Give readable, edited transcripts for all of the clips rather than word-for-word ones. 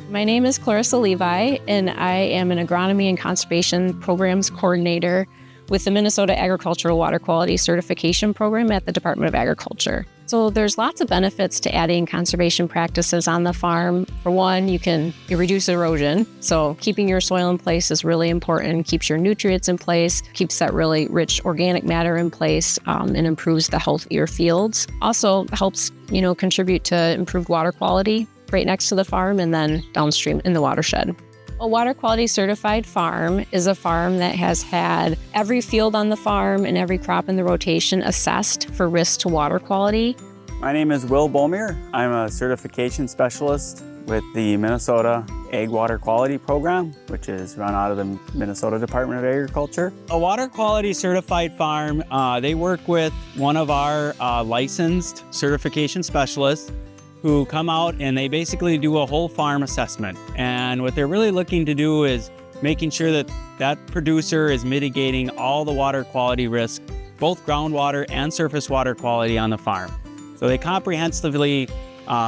My name is Clarissa Levi, and I am an Agronomy and Conservation Programs Coordinator with the Minnesota Agricultural Water Quality Certification Program at the Department of Agriculture. So there's lots of benefits to adding conservation practices on the farm. For one, you reduce erosion. So keeping your soil in place is really important, keeps your nutrients in place, keeps that really rich organic matter in place, and improves the health of your fields. Also helps, contribute to improved water quality right next to the farm and then downstream in the watershed. A water quality certified farm is a farm that has had every field on the farm and every crop in the rotation assessed for risk to water quality. My name is Will Bomir. I'm a certification specialist with the Minnesota Ag Water Quality Program, which is run out of the Minnesota Department of Agriculture. A water quality certified farm, they work with one of our licensed certification specialists who come out and they basically do a whole farm assessment. And what they're really looking to do is making sure that that producer is mitigating all the water quality risk, both groundwater and surface water quality on the farm. So they comprehensively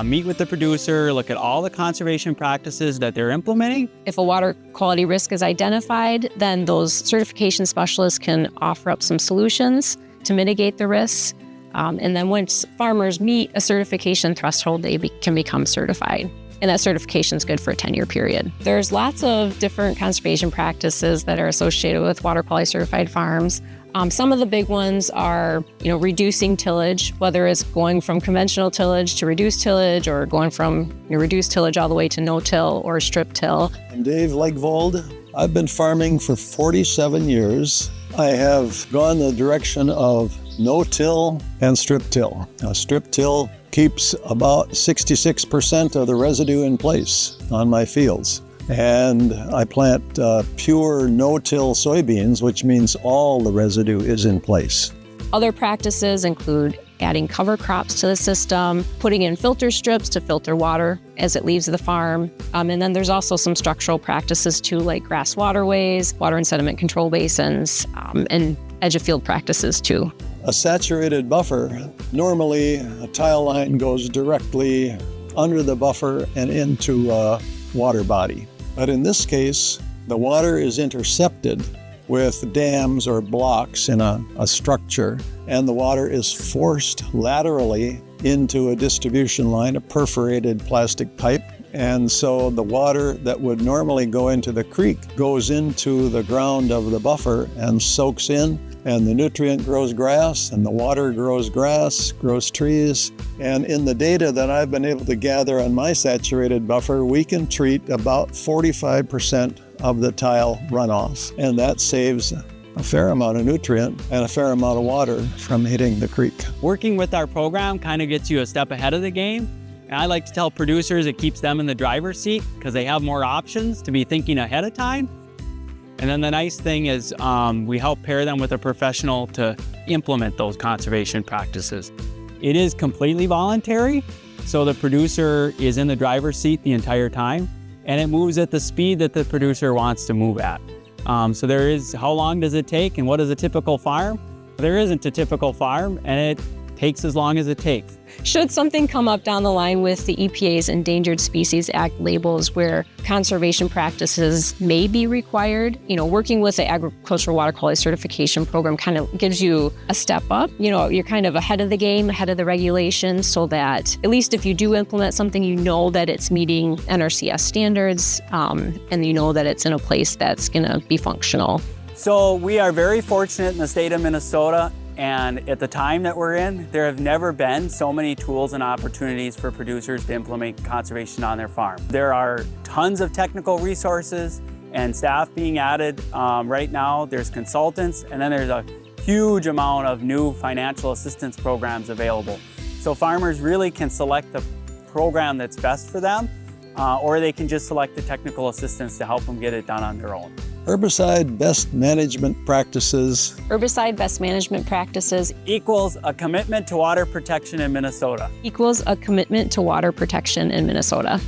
meet with the producer, look at all the conservation practices that they're implementing. If a water quality risk is identified, then those certification specialists can offer up some solutions to mitigate the risks. And then once farmers meet a certification threshold, they can become certified. And that certification is good for a 10-year period. There's lots of different conservation practices that are associated with water quality certified farms. Some of the big ones are, reducing tillage, whether it's going from conventional tillage to reduced tillage or going from reduced tillage all the way to no-till or strip-till. I'm Dave Legvold. I've been farming for 47 years. I have gone the direction of no-till and strip-till. Now, strip-till keeps about 66% of the residue in place on my fields. And I plant pure no-till soybeans, which means all the residue is in place. Other practices include adding cover crops to the system, putting in filter strips to filter water as it leaves the farm. And then there's also some structural practices too, like grass waterways, water and sediment control basins, and edge of field practices too. A saturated buffer, normally a tile line goes directly under the buffer and into a water body. But in this case, the water is intercepted with dams or blocks in a structure, and the water is forced laterally into a distribution line, a perforated plastic pipe. And so the water that would normally go into the creek goes into the ground of the buffer and soaks in, and the nutrient grows grass, and the water grows grass, grows trees. And in the data that I've been able to gather on my saturated buffer, we can treat about 45% of the tile runoff, and that saves a fair amount of nutrient and a fair amount of water from hitting the creek. Working with our program kind of gets you a step ahead of the game. And I like to tell producers it keeps them in the driver's seat because they have more options to be thinking ahead of time. And then the nice thing is we help pair them with a professional to implement those conservation practices. It is completely voluntary, so the producer is in the driver's seat the entire time, and it moves at the speed that the producer wants to move at. So there is, how long does it take and what is a typical farm? There isn't a typical farm, and it takes as long as it takes. Should something come up down the line with the EPA's Endangered Species Act labels where conservation practices may be required, working with the Agricultural Water Quality Certification Program kind of gives you a step up. You're kind of ahead of the game, ahead of the regulations, so that at least if you do implement something, you know that it's meeting NRCS standards, and you know that it's in a place that's going to be functional. So we are very fortunate in the state of Minnesota. And at the time that we're in, there have never been so many tools and opportunities for producers to implement conservation on their farm. There are tons of technical resources and staff being added right now. There's consultants, and then there's a huge amount of new financial assistance programs available. So farmers really can select the program that's best for them, or they can just select the technical assistance to help them get it done on their own. Herbicide best management practices. Herbicide best management practices equals a commitment to water protection in Minnesota. equals a commitment to water protection in Minnesota.